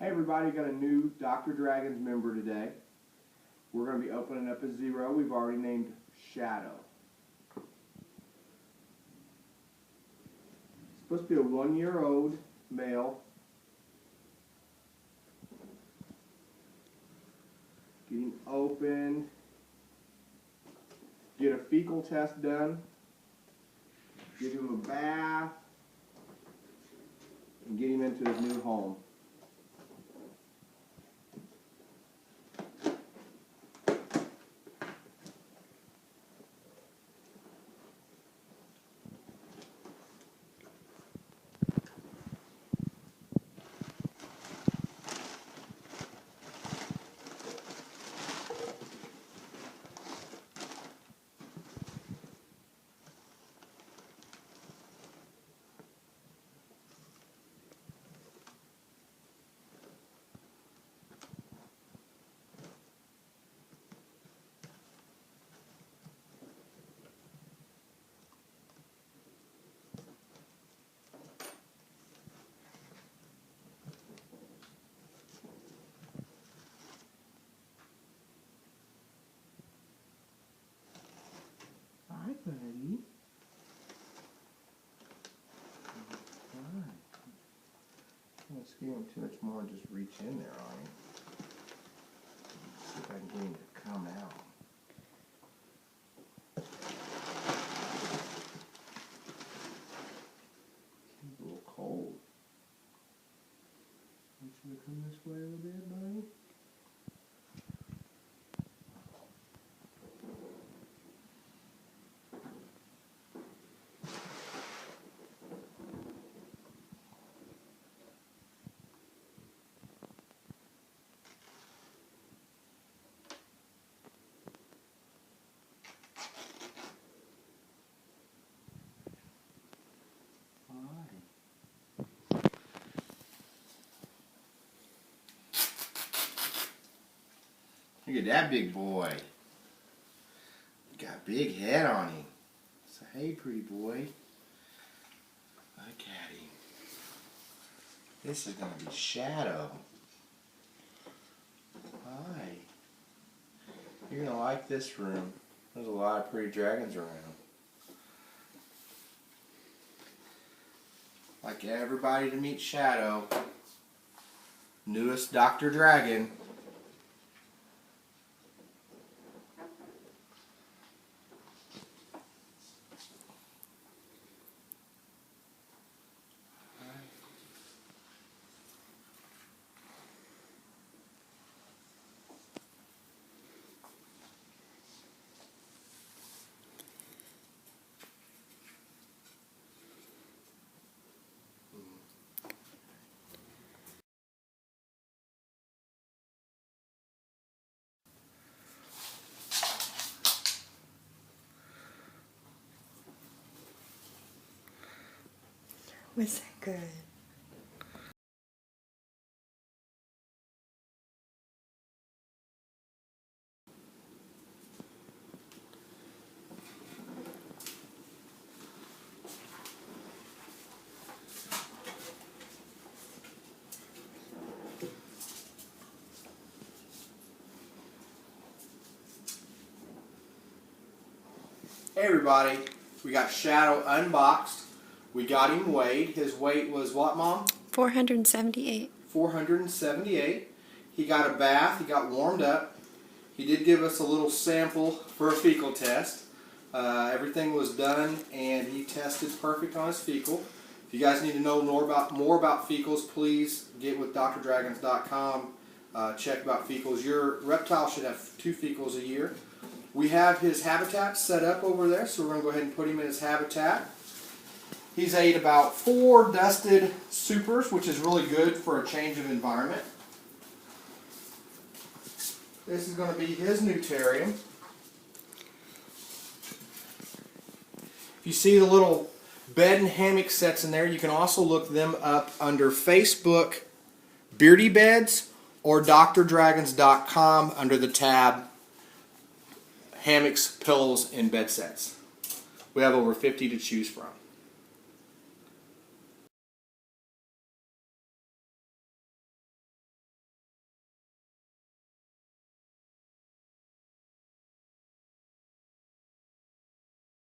Hey everybody, got a new Dr. Dragons member today. We're going to be opening up a zero. We've already named Shadow. It's supposed to be a 1-year-old male. Getting opened. Get a fecal test done. Give him a bath. And get him into his new home. Hi, buddy. Alright. Don't scare him too much more and just reach in there on him. See if I can get him to come out. He's a little cold. Want you to come this way a little bit, buddy? Look at that big boy. Got a big head on him. So hey, pretty boy. Look at him. This is going to be Shadow. Hi. You're going to like this room. There's a lot of pretty dragons around. Like everybody to meet Shadow. Newest Dr. Dragon. Was that good? Hey everybody, we got Shadow unboxed. We got him weighed. His weight was what, Mom? 478. 478. He got a bath. He got warmed up. He did give us a little sample for a fecal test. Everything was done and he tested perfect on his fecal. If you guys need to know more about fecals, please get with drdragons.com. Check about fecals. Your reptile should have 2 fecals a year. We have his habitat set up over there, so we're going to go ahead and put him in his habitat. He's ate about 4 dusted supers, which is really good for a change of environment. This is going to be his new terrarium. If you see the little bed and hammock sets in there, you can also look them up under Facebook, Beardy Beds, or drdragons.com under the tab Hammocks, Pillows, and Bed Sets. We have over 50 to choose from.